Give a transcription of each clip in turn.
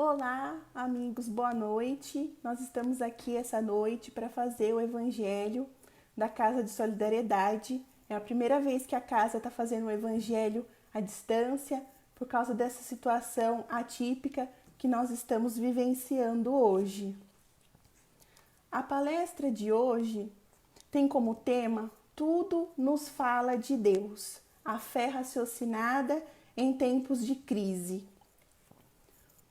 Olá, amigos, boa noite. Nós estamos aqui essa noite para fazer o Evangelho da Casa de Solidariedade. É a primeira vez que a casa está fazendo o Evangelho à distância por causa dessa situação atípica que nós estamos vivenciando hoje. A palestra de hoje tem como tema Tudo nos fala de Deus, a fé raciocinada em tempos de crise.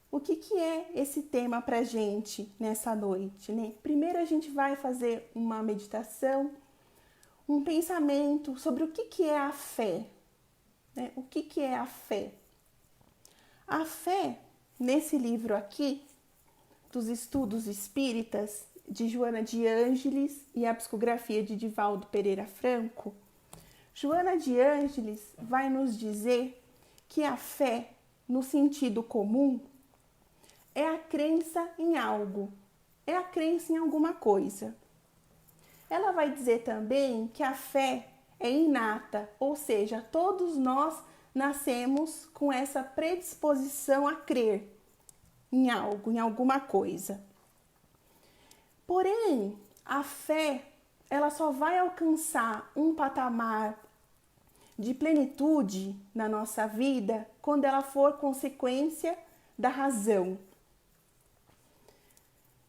O que é esse tema para a gente nessa noite, né? Primeiro a gente vai fazer uma meditação, um pensamento sobre o que é a fé, né? O que é a fé? A fé, nesse livro aqui, dos Estudos Espíritas, de Joana de Ângeles e a psicografia de Divaldo Pereira Franco, Joana de Ângeles vai nos dizer que a fé, no sentido comum, é a crença em algo, é a crença em alguma coisa. Ela vai dizer também que a fé é inata, ou seja, todos nós nascemos com essa predisposição a crer em algo, em alguma coisa. Porém, a fé, ela só vai alcançar um patamar de plenitude na nossa vida quando ela for consequência da razão.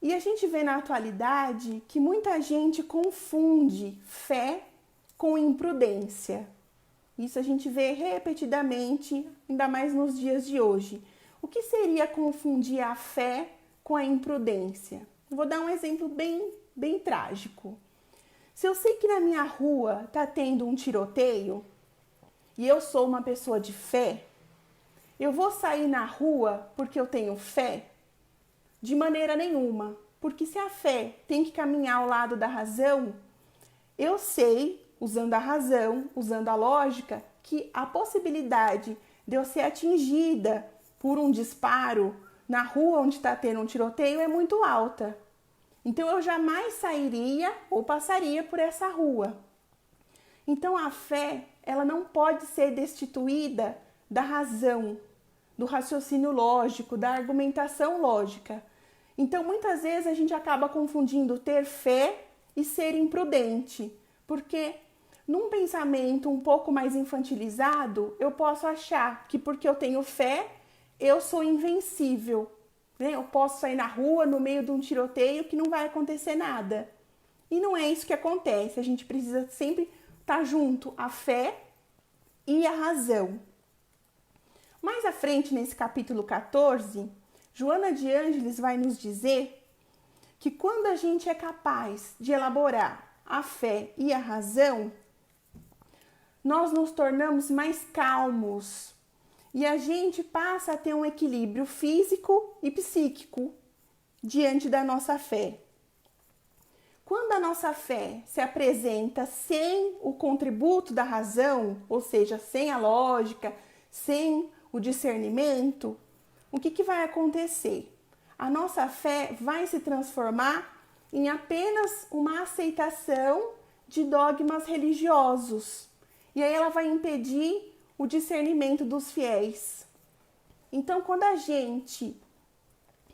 E a gente vê na atualidade que muita gente confunde fé com imprudência. Isso a gente vê repetidamente, ainda mais nos dias de hoje. O que seria confundir a fé com a imprudência? Vou dar um exemplo bem trágico. Se eu sei que na minha rua está tendo um tiroteio e eu sou uma pessoa de fé, eu vou sair na rua porque eu tenho fé? De maneira nenhuma, porque se a fé tem que caminhar ao lado da razão, eu sei, usando a razão, usando a lógica, que a possibilidade de eu ser atingida por um disparo na rua onde está tendo um tiroteio é muito alta. Então eu jamais sairia ou passaria por essa rua. Então a fé, ela não pode ser destituída da razão, do raciocínio lógico, da argumentação lógica. Então, muitas vezes a gente acaba confundindo ter fé e ser imprudente, porque num pensamento um pouco mais infantilizado, eu posso achar que porque eu tenho fé, eu sou invencível, né? Eu posso sair na rua no meio de um tiroteio que não vai acontecer nada. E não é isso que acontece, a gente precisa sempre estar junto à fé e à razão. Mais à frente, nesse capítulo 14, Joana de Ângeles vai nos dizer que quando a gente é capaz de elaborar a fé e a razão, nós nos tornamos mais calmos e a gente passa a ter um equilíbrio físico e psíquico diante da nossa fé. Quando a nossa fé se apresenta sem o contributo da razão, ou seja, sem a lógica, sem o discernimento, o que vai acontecer? A nossa fé vai se transformar em apenas uma aceitação de dogmas religiosos. E aí ela vai impedir o discernimento dos fiéis. Então, quando a gente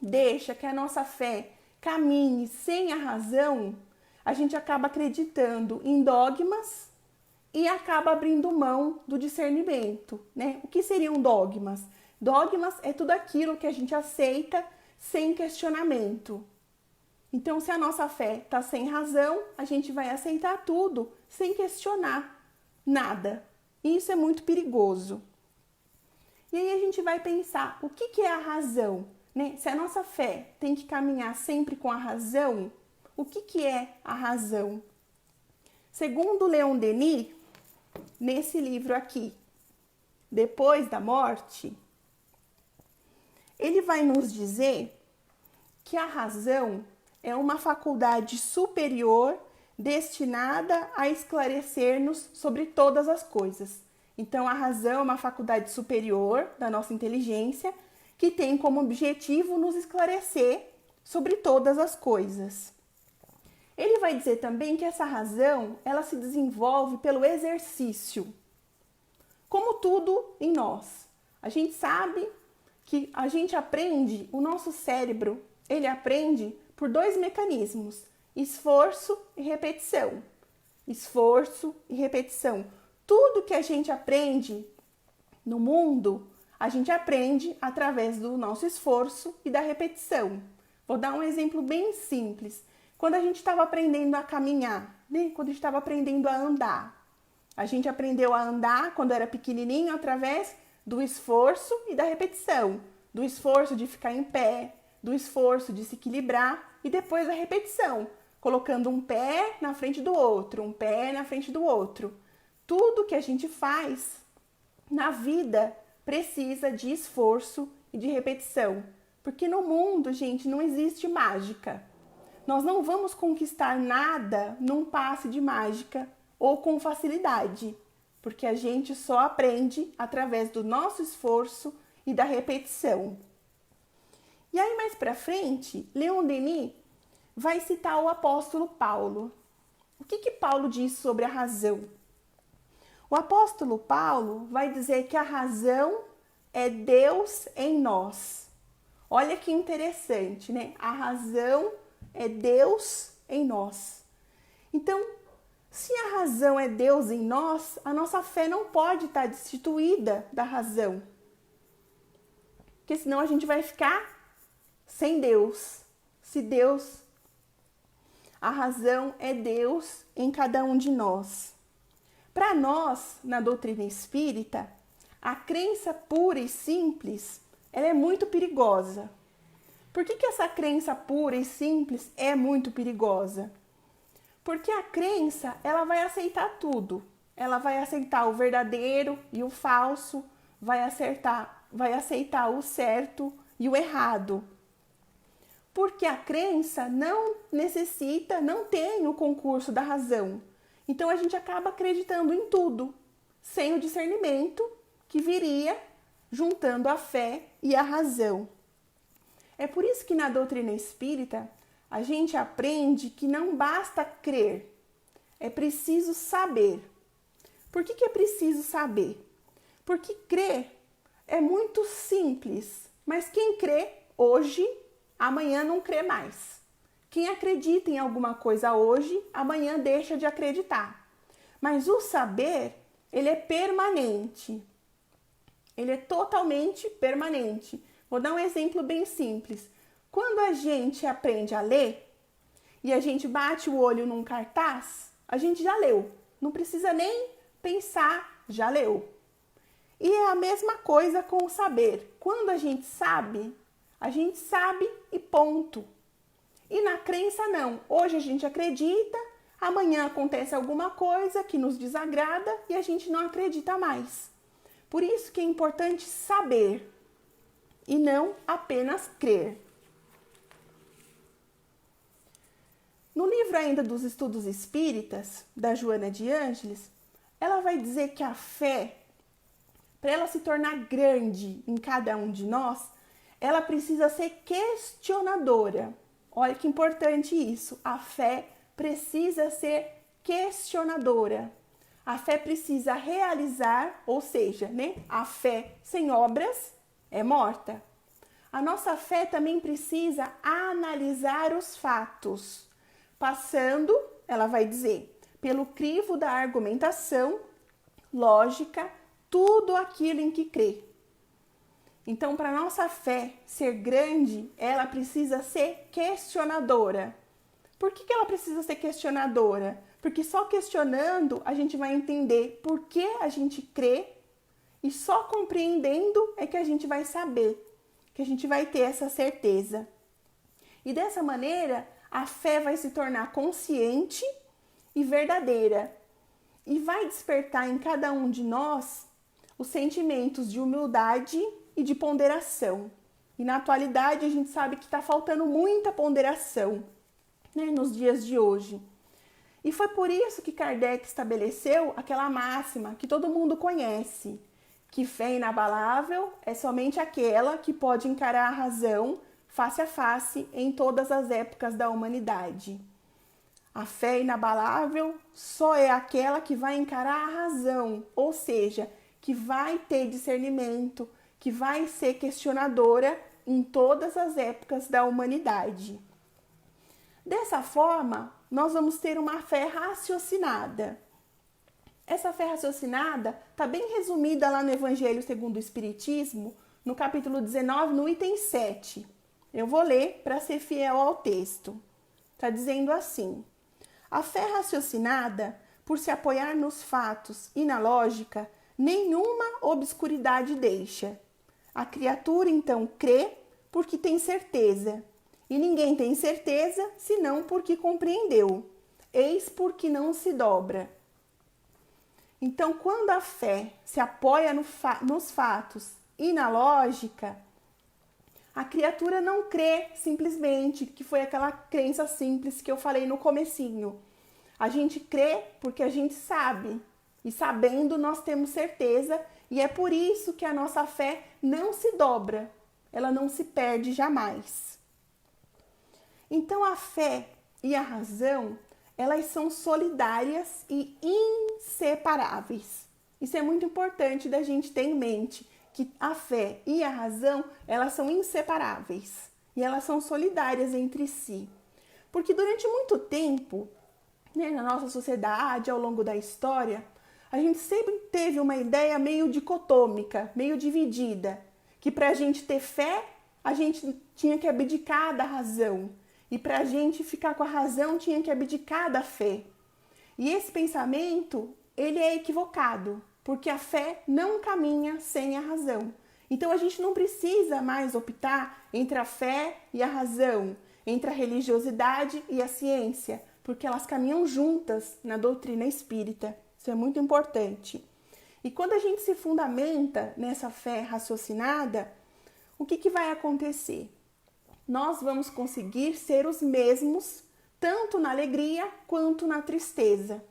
deixa que a nossa fé caminhe sem a razão, a gente acaba acreditando em dogmas e acaba abrindo mão do discernimento, né? O que seriam dogmas? Dogmas é tudo aquilo que a gente aceita sem questionamento. Então, se a nossa fé está sem razão, a gente vai aceitar tudo sem questionar nada. E isso é muito perigoso. E aí a gente vai pensar, o que é a razão? Né? Se a nossa fé tem que caminhar sempre com a razão, o que é a razão? Segundo Leon Denis, nesse livro aqui, Depois da Morte, ele vai nos dizer que a razão é uma faculdade superior destinada a esclarecer-nos sobre todas as coisas. Então, a razão é uma faculdade superior da nossa inteligência que tem como objetivo nos esclarecer sobre todas as coisas. Ele vai dizer também que essa razão, ela se desenvolve pelo exercício, como tudo em nós. A gente sabe que a gente aprende, o nosso cérebro, ele aprende por dois mecanismos: esforço e repetição. Esforço e repetição. Tudo que a gente aprende no mundo, a gente aprende através do nosso esforço e da repetição. Vou dar um exemplo bem simples. Quando a gente estava aprendendo a caminhar, né? Quando a gente estava aprendendo a andar, a gente aprendeu a andar quando era pequenininho através do esforço e da repetição. Do esforço de ficar em pé, do esforço de se equilibrar e depois da repetição, colocando um pé na frente do outro, um pé na frente do outro. Tudo que a gente faz na vida precisa de esforço e de repetição. Porque no mundo, gente, não existe mágica. Nós não vamos conquistar nada num passe de mágica ou com facilidade, porque a gente só aprende através do nosso esforço e da repetição. E aí mais para frente, Leon Denis vai citar o apóstolo Paulo. O que Paulo diz sobre a razão? O apóstolo Paulo vai dizer que a razão é Deus em nós. Olha que interessante, né? A razão é Deus em nós. Então, se a razão é Deus em nós, a nossa fé não pode estar destituída da razão. Porque senão a gente vai ficar sem Deus. Se Deus, a razão é Deus em cada um de nós. Para nós, na doutrina espírita, a crença pura e simples, ela é muito perigosa. Por que essa crença pura e simples é muito perigosa? Porque a crença, ela vai aceitar tudo. Ela vai aceitar o verdadeiro e o falso, vai aceitar o certo e o errado. Porque a crença não necessita, não tem o concurso da razão. Então a gente acaba acreditando em tudo, sem o discernimento que viria juntando a fé e a razão. É por isso que na doutrina espírita a gente aprende que não basta crer, é preciso saber. Por que é preciso saber? Porque crer é muito simples, mas quem crê hoje, amanhã não crê mais. Quem acredita em alguma coisa hoje, amanhã deixa de acreditar. Mas o saber, ele é permanente. Ele é totalmente permanente. Vou dar um exemplo bem simples. Quando a gente aprende a ler e a gente bate o olho num cartaz, a gente já leu. Não precisa nem pensar, já leu. E é a mesma coisa com o saber. Quando a gente sabe e ponto. E na crença não. Hoje a gente acredita, amanhã acontece alguma coisa que nos desagrada e a gente não acredita mais. Por isso que é importante saber e não apenas crer. No livro ainda dos Estudos Espíritas, da Joana de Ângeles, ela vai dizer que a fé, para ela se tornar grande em cada um de nós, ela precisa ser questionadora. Olha que importante isso. A fé precisa ser questionadora. A fé precisa realizar, ou seja, né? A fé sem obras é morta. A nossa fé também precisa analisar os fatos, passando, ela vai dizer, pelo crivo da argumentação, lógica, tudo aquilo em que crê. Então, para nossa fé ser grande, ela precisa ser questionadora. Por que ela precisa ser questionadora? Porque só questionando a gente vai entender por que a gente crê e só compreendendo é que a gente vai saber, que a gente vai ter essa certeza. E dessa maneira, a fé vai se tornar consciente e verdadeira e vai despertar em cada um de nós os sentimentos de humildade e de ponderação. E na atualidade a gente sabe que está faltando muita ponderação, né, nos dias de hoje. E foi por isso que Kardec estabeleceu aquela máxima que todo mundo conhece, que fé inabalável é somente aquela que pode encarar a razão face a face em todas as épocas da humanidade. A fé inabalável só é aquela que vai encarar a razão, ou seja, que vai ter discernimento, que vai ser questionadora em todas as épocas da humanidade. Dessa forma, nós vamos ter uma fé raciocinada. Essa fé raciocinada está bem resumida lá no Evangelho segundo o Espiritismo, no capítulo 19, no item 7. Eu vou ler para ser fiel ao texto. Está dizendo assim: a fé raciocinada, por se apoiar nos fatos e na lógica, nenhuma obscuridade deixa. A criatura, então, crê porque tem certeza, e ninguém tem certeza senão porque compreendeu. Eis porque não se dobra. Então, quando a fé se apoia nos fatos e na lógica, a criatura não crê simplesmente, que foi aquela crença simples que eu falei no comecinho. A gente crê porque a gente sabe, e sabendo nós temos certeza, e é por isso que a nossa fé não se dobra, ela não se perde jamais. Então a fé e a razão, elas são solidárias e inseparáveis. Isso é muito importante da gente ter em mente, que a fé e a razão, elas são inseparáveis e elas são solidárias entre si. Porque durante muito tempo, na nossa sociedade, ao longo da história, a gente sempre teve uma ideia meio dicotômica, meio dividida, que para a gente ter fé, a gente tinha que abdicar da razão. E para a gente ficar com a razão, tinha que abdicar da fé. E esse pensamento, ele é equivocado, porque a fé não caminha sem a razão. Então a gente não precisa mais optar entre a fé e a razão, entre a religiosidade e a ciência, porque elas caminham juntas na doutrina espírita. Isso é muito importante. E quando a gente se fundamenta nessa fé raciocinada, o que vai acontecer? Nós vamos conseguir ser os mesmos, tanto na alegria quanto na tristeza.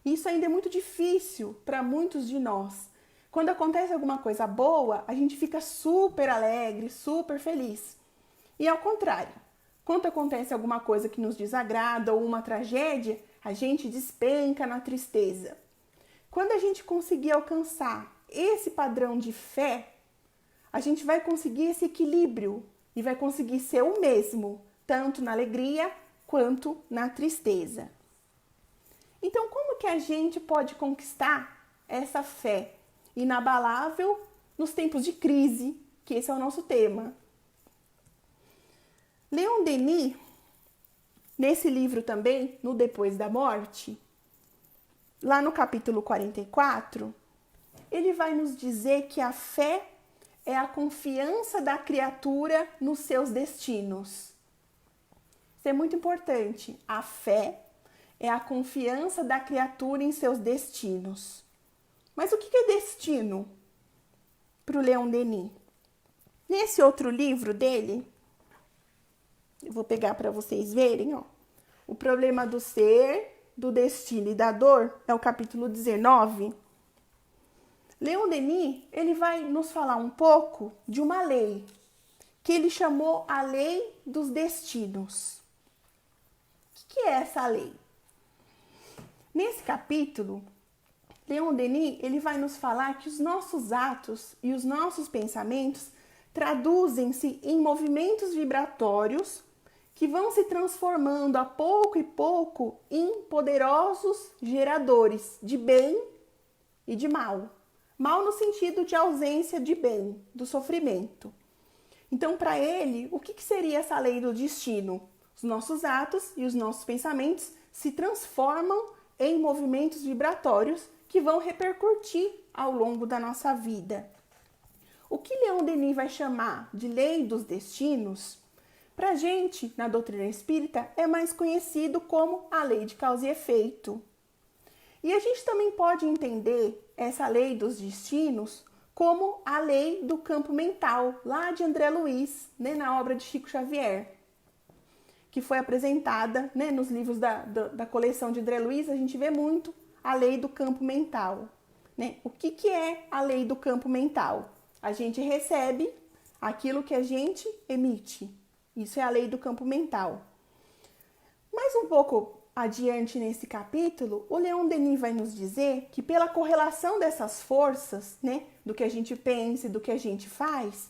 Isso ainda é muito difícil para muitos de nós. Quando acontece alguma coisa boa, a gente fica super alegre, super feliz. E ao contrário, quando acontece alguma coisa que nos desagrada ou uma tragédia, a gente despenca na tristeza. Quando a gente conseguir alcançar esse padrão de fé, a gente vai conseguir esse equilíbrio e vai conseguir ser o mesmo, tanto na alegria quanto na tristeza. Então, como que a gente pode conquistar essa fé inabalável nos tempos de crise, que esse é o nosso tema? Leon Denis, nesse livro também, no Depois da Morte, lá no capítulo 44, ele vai nos dizer que a fé é a confiança da criatura nos seus destinos. Isso é muito importante. A fé é a confiança da criatura em seus destinos. Mas o que é destino para o Leon Denis? Nesse outro livro dele, eu vou pegar para vocês verem, ó. O problema do ser, do destino e da dor, é o capítulo 19. Leon Denis, ele vai nos falar um pouco de uma lei, que ele chamou a lei dos destinos. O que é essa lei? Nesse capítulo, Leon Denis, ele vai nos falar que os nossos atos e os nossos pensamentos traduzem-se em movimentos vibratórios que vão se transformando a pouco e pouco em poderosos geradores de bem e de mal. Mal no sentido de ausência de bem, do sofrimento. Então, para ele, o que seria essa lei do destino? Os nossos atos e os nossos pensamentos se transformam em movimentos vibratórios que vão repercutir ao longo da nossa vida. O que Leon Denis vai chamar de lei dos destinos, para a gente, na doutrina espírita, é mais conhecido como a lei de causa e efeito. E a gente também pode entender essa lei dos destinos como a lei do campo mental, lá de André Luiz, na obra de Chico Xavier, que foi apresentada nos livros da coleção de André Luiz. A gente vê muito a lei do campo mental. O que é a lei do campo mental? A gente recebe aquilo que a gente emite. Isso é a lei do campo mental. Mais um pouco adiante nesse capítulo, o Leon Denis vai nos dizer que pela correlação dessas forças, do que a gente pensa e do que a gente faz,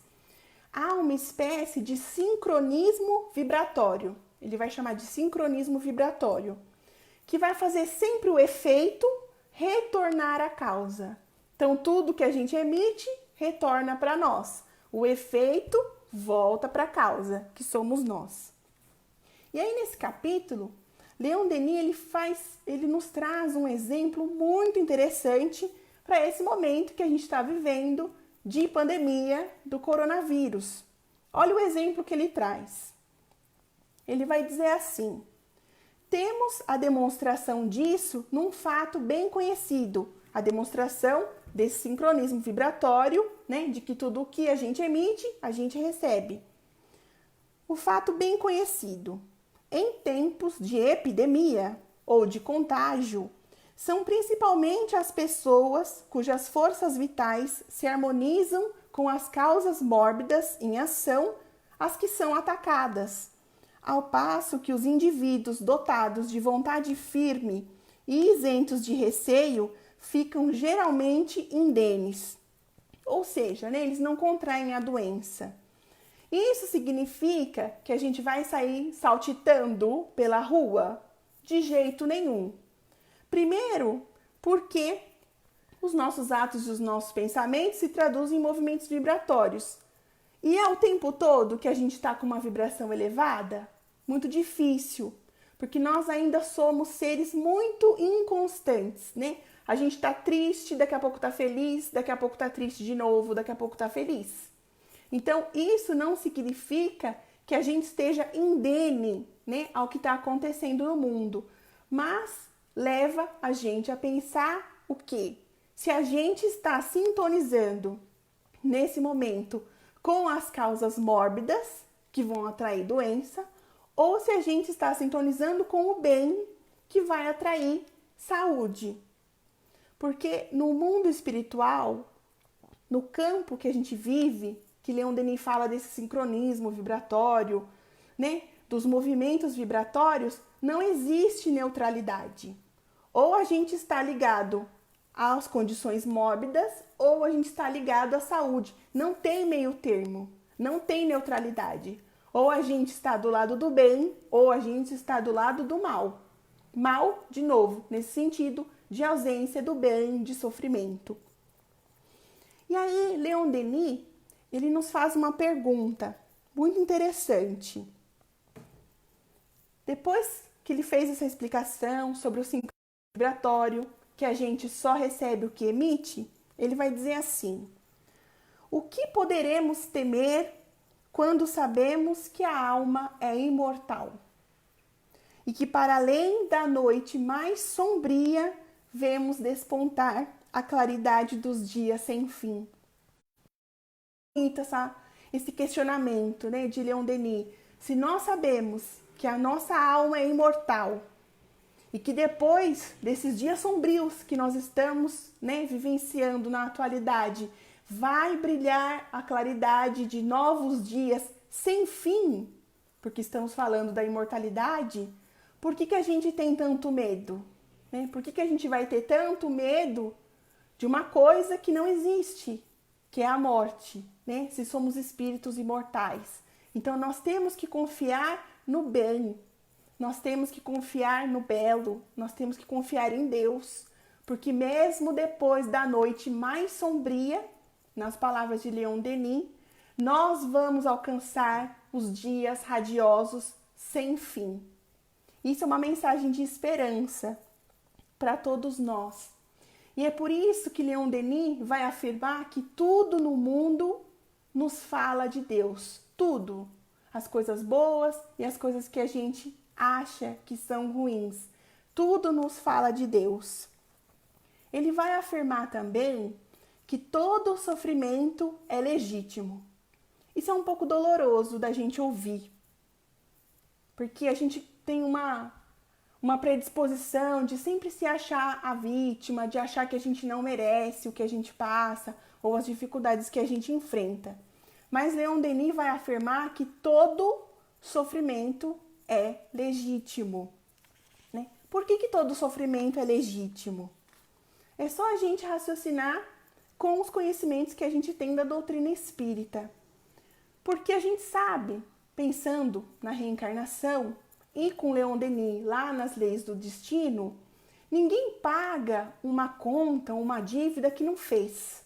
há uma espécie de sincronismo vibratório. Ele vai chamar de sincronismo vibratório, que vai fazer sempre o efeito retornar à causa. Então, tudo que a gente emite retorna para nós. O efeito volta para a causa, que somos nós. E aí, nesse capítulo, Leon Denis ele nos traz um exemplo muito interessante para esse momento que a gente está vivendo de pandemia do coronavírus. Olha o exemplo que ele traz. Ele vai dizer assim: temos a demonstração disso num fato bem conhecido, a demonstração desse sincronismo vibratório, né, de que tudo o que a gente emite, a gente recebe. O fato bem conhecido. Em tempos de epidemia ou de contágio, são principalmente as pessoas cujas forças vitais se harmonizam com as causas mórbidas em ação as que são atacadas, ao passo que os indivíduos dotados de vontade firme e isentos de receio ficam geralmente indenes, ou seja, né, eles não contraem a doença. Isso significa que a gente vai sair saltitando pela rua? De jeito nenhum. Primeiro, porque os nossos atos e os nossos pensamentos se traduzem em movimentos vibratórios. E é o tempo todo que a gente está com uma vibração elevada? Muito difícil, porque nós ainda somos seres muito inconstantes, né? A gente está triste, daqui a pouco está feliz, daqui a pouco está triste de novo, daqui a pouco está feliz. Então, isso não significa que a gente esteja indene, né, ao que está acontecendo no mundo, mas leva a gente a pensar o quê? Se a gente está sintonizando nesse momento com as causas mórbidas que vão atrair doença, ou se a gente está sintonizando com o bem que vai atrair saúde. Porque no mundo espiritual, no campo que a gente vive, que Leon Denis fala desse sincronismo vibratório, né, dos movimentos vibratórios, não existe neutralidade. Ou a gente está ligado às condições mórbidas, ou a gente está ligado à saúde. Não tem meio termo, não tem neutralidade. Ou a gente está do lado do bem, ou a gente está do lado do mal. Mal, de novo, nesse sentido de ausência do bem, de sofrimento. E aí, Leon Denis, ele nos faz uma pergunta muito interessante. Depois que ele fez essa explicação sobre o sincronismo vibratório, que a gente só recebe o que emite, ele vai dizer assim: o que poderemos temer quando sabemos que a alma é imortal e que para além da noite mais sombria vemos despontar a claridade dos dias sem fim? Esse questionamento, né, de Leon Denis. Se nós sabemos que a nossa alma é imortal e que depois desses dias sombrios que nós estamos, né, vivenciando na atualidade, vai brilhar a claridade de novos dias sem fim, porque estamos falando da imortalidade, por que a gente tem tanto medo? Né? Por que a gente vai ter tanto medo de uma coisa que não existe, que é a morte, né? Se somos espíritos imortais. Então, nós temos que confiar no bem, nós temos que confiar no belo, nós temos que confiar em Deus, porque mesmo depois da noite mais sombria, nas palavras de Leon Denis, nós vamos alcançar os dias radiosos sem fim. Isso é uma mensagem de esperança para todos nós. E é por isso que Leon Denis vai afirmar que tudo no mundo nos fala de Deus. Tudo. As coisas boas e as coisas que a gente acha que são ruins. Tudo nos fala de Deus. Ele vai afirmar também que todo sofrimento é legítimo. Isso é um pouco doloroso da gente ouvir. Porque a gente tem uma predisposição de sempre se achar a vítima, de achar que a gente não merece o que a gente passa ou as dificuldades que a gente enfrenta. Mas Leon Denis vai afirmar que todo sofrimento é legítimo. Né? Por que todo sofrimento é legítimo? É só a gente raciocinar com os conhecimentos que a gente tem da doutrina espírita. Porque a gente sabe, pensando na reencarnação e com Leon Denis lá nas leis do destino, ninguém paga uma conta, uma dívida que não fez.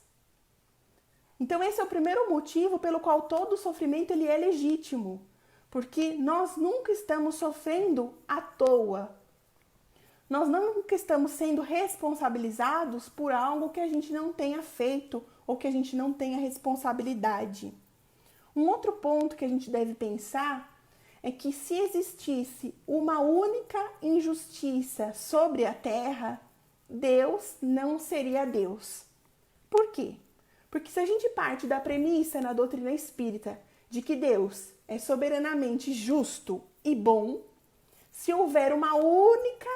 Então esse é o primeiro motivo pelo qual todo sofrimento ele é legítimo, porque nós nunca estamos sofrendo à toa. Nós nunca estamos sendo responsabilizados por algo que a gente não tenha feito ou que a gente não tenha responsabilidade. Um outro ponto que a gente deve pensar é que se existisse uma única injustiça sobre a Terra, Deus não seria Deus. Por quê? Porque se a gente parte da premissa na doutrina espírita de que Deus é soberanamente justo e bom, se houver uma única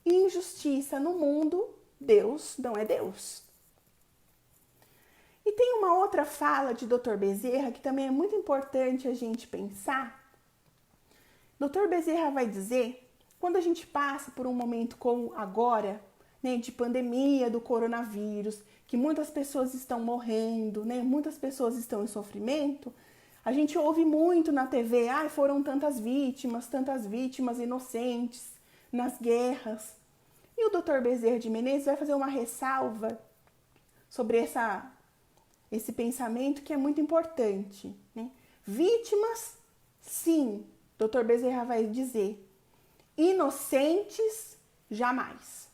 injustiça no mundo, Deus não é Deus. E tem uma outra fala de Dr. Bezerra que também é muito importante a gente pensar. Dr. Bezerra vai dizer, quando a gente passa por um momento como agora, né, de pandemia do coronavírus, que muitas pessoas estão morrendo, né, muitas pessoas estão em sofrimento, a gente ouve muito na TV, foram tantas vítimas inocentes nas guerras. E o Dr. Bezerra de Menezes vai fazer uma ressalva sobre esse pensamento que é muito importante, né? Vítimas, sim, Dr. Bezerra vai dizer, inocentes, jamais.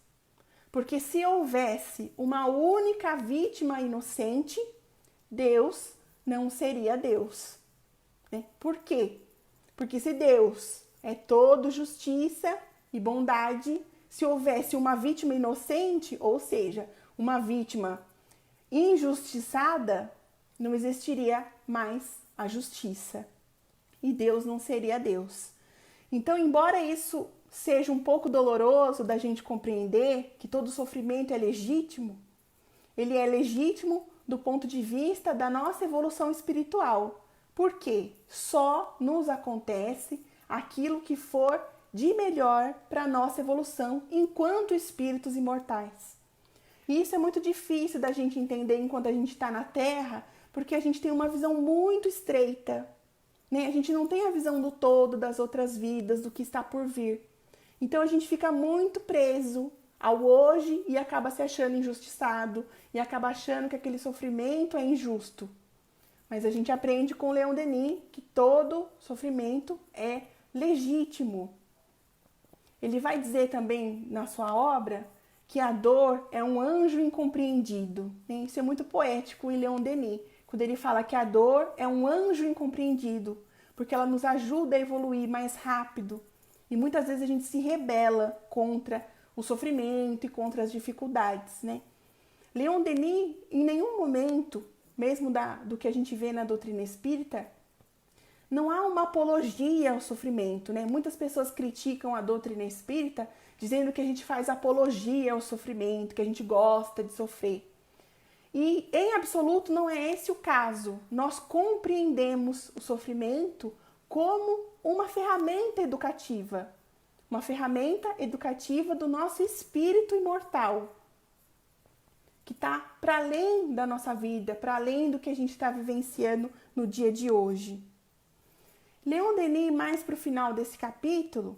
Porque se houvesse uma única vítima inocente, Deus não seria Deus. Né? Por quê? Porque se Deus é todo justiça e bondade, se houvesse uma vítima inocente, ou seja, uma vítima injustiçada, não existiria mais a justiça. E Deus não seria Deus. Então, embora isso seja um pouco doloroso da gente compreender que todo sofrimento é legítimo, ele é legítimo do ponto de vista da nossa evolução espiritual. Porque só nos acontece aquilo que for de melhor para a nossa evolução enquanto espíritos imortais. E isso é muito difícil da gente entender enquanto a gente está na Terra, porque a gente tem uma visão muito estreita, né? A gente não tem a visão do todo, das outras vidas, do que está por vir. Então a gente fica muito preso ao hoje e acaba se achando injustiçado e acaba achando que aquele sofrimento é injusto. Mas a gente aprende com Leon Denis que todo sofrimento é legítimo. Ele vai dizer também na sua obra que a dor é um anjo incompreendido. Isso é muito poético em Leon Denis, quando ele fala que a dor é um anjo incompreendido, porque ela nos ajuda a evoluir mais rápido. E muitas vezes a gente se rebela contra o sofrimento e contra as dificuldades, né? Leon Denis, em nenhum momento, mesmo do que a gente vê na doutrina espírita, não há uma apologia ao sofrimento, né? Muitas pessoas criticam a doutrina espírita dizendo que a gente faz apologia ao sofrimento, que a gente gosta de sofrer. E em absoluto não é esse o caso. Nós compreendemos o sofrimento como uma ferramenta educativa do nosso espírito imortal, que está para além da nossa vida, para além do que a gente está vivenciando no dia de hoje. Leon Denis, mais para o final desse capítulo,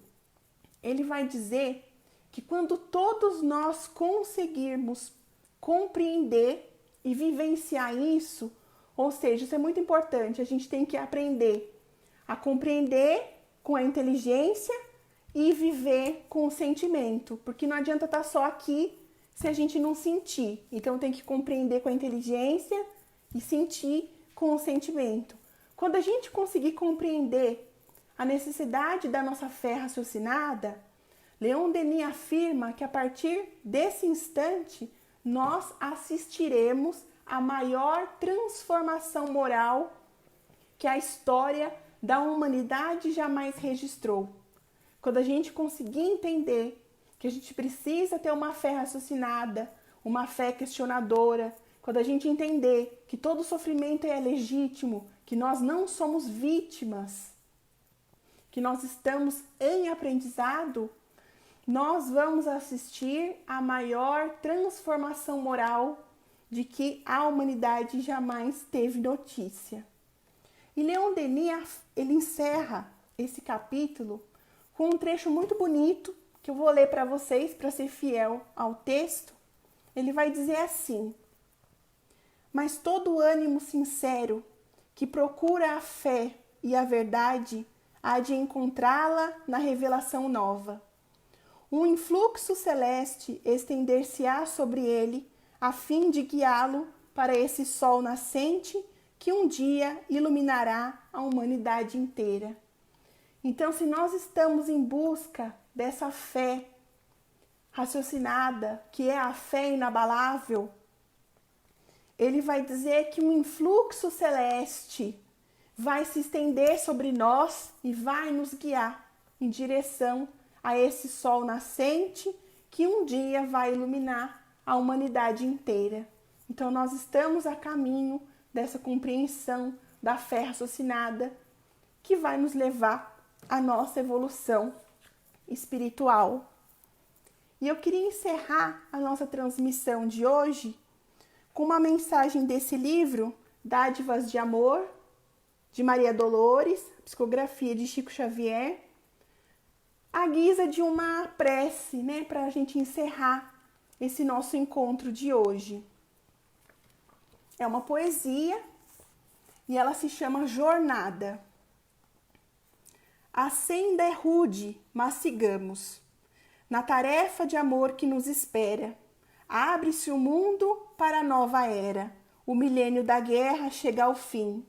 ele vai dizer que quando todos nós conseguirmos compreender e vivenciar isso, ou seja, isso é muito importante, a gente tem que aprender a compreender com a inteligência e viver com o sentimento, porque não adianta estar só aqui se a gente não sentir. Então tem que compreender com a inteligência e sentir com o sentimento. Quando a gente conseguir compreender a necessidade da nossa fé raciocinada, Leon Denis afirma que a partir desse instante nós assistiremos à maior transformação moral que a história da humanidade jamais registrou. Quando a gente conseguir entender que a gente precisa ter uma fé raciocinada, uma fé questionadora, quando a gente entender que todo sofrimento é legítimo, que nós não somos vítimas, que nós estamos em aprendizado, nós vamos assistir à maior transformação moral de que a humanidade jamais teve notícia. E Leon Denis, ele encerra esse capítulo com um trecho muito bonito, que eu vou ler para vocês, para ser fiel ao texto. Ele vai dizer assim: mas todo ânimo sincero que procura a fé e a verdade há de encontrá-la na revelação nova. Um influxo celeste estender-se-á sobre ele, a fim de guiá-lo para esse sol nascente que um dia iluminará a humanidade inteira. Então, se nós estamos em busca dessa fé raciocinada, que é a fé inabalável, ele vai dizer que um influxo celeste vai se estender sobre nós e vai nos guiar em direção a esse sol nascente que um dia vai iluminar a humanidade inteira. Então, nós estamos a caminho dessa compreensão da fé raciocinada que vai nos levar à nossa evolução espiritual. E eu queria encerrar a nossa transmissão de hoje com uma mensagem desse livro, Dádivas de Amor, de Maria Dolores, psicografia de Chico Xavier, à guisa de uma prece, né, para a gente encerrar esse nosso encontro de hoje. É uma poesia e ela se chama Jornada. A senda é rude, mas sigamos. Na tarefa de amor que nos espera, abre-se o mundo para a nova era. O milênio da guerra chega ao fim.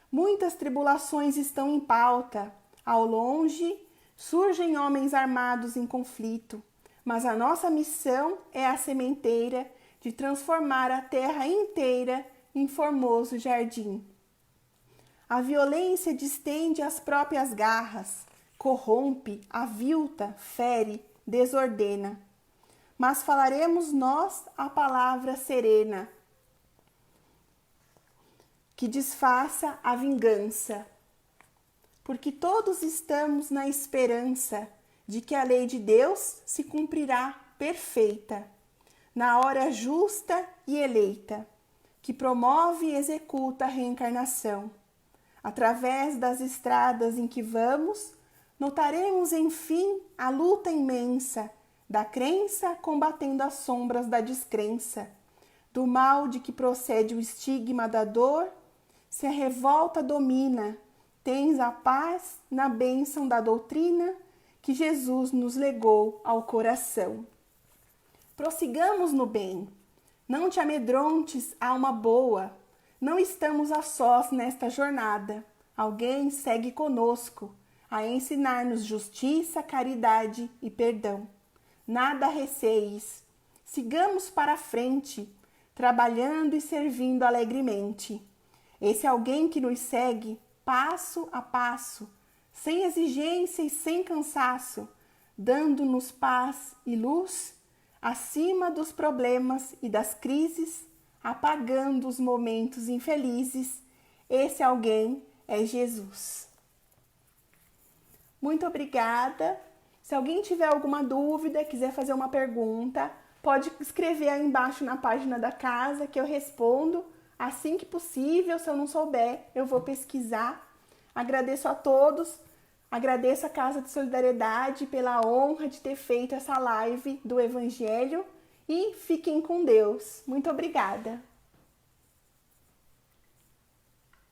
Muitas tribulações estão em pauta. Ao longe, surgem homens armados em conflito. Mas a nossa missão é a sementeira de transformar a terra inteira em formoso jardim. A violência distende as próprias garras, corrompe, avilta, fere, desordena. Mas falaremos nós a palavra serena, que desfaça a vingança, porque todos estamos na esperança de que a lei de Deus se cumprirá perfeita, na hora justa e eleita, que promove e executa a reencarnação. Através das estradas em que vamos, notaremos, enfim, a luta imensa da crença combatendo as sombras da descrença, do mal de que procede o estigma da dor. Se a revolta domina, tens a paz na bênção da doutrina que Jesus nos legou ao coração. Prossigamos no bem, não te amedrontes, alma boa, não estamos a sós nesta jornada. Alguém segue conosco a ensinar-nos justiça, caridade e perdão. Nada receis, sigamos para a frente, trabalhando e servindo alegremente. Esse alguém que nos segue, passo a passo, sem exigência e sem cansaço, dando-nos paz e luz, acima dos problemas e das crises, apagando os momentos infelizes, esse alguém é Jesus. Muito obrigada. Se alguém tiver alguma dúvida, quiser fazer uma pergunta, pode escrever aí embaixo na página da casa que eu respondo assim que possível. Se eu não souber, eu vou pesquisar. Agradeço a todos, agradeço a Casa de Solidariedade pela honra de ter feito essa live do Evangelho e fiquem com Deus. Muito obrigada.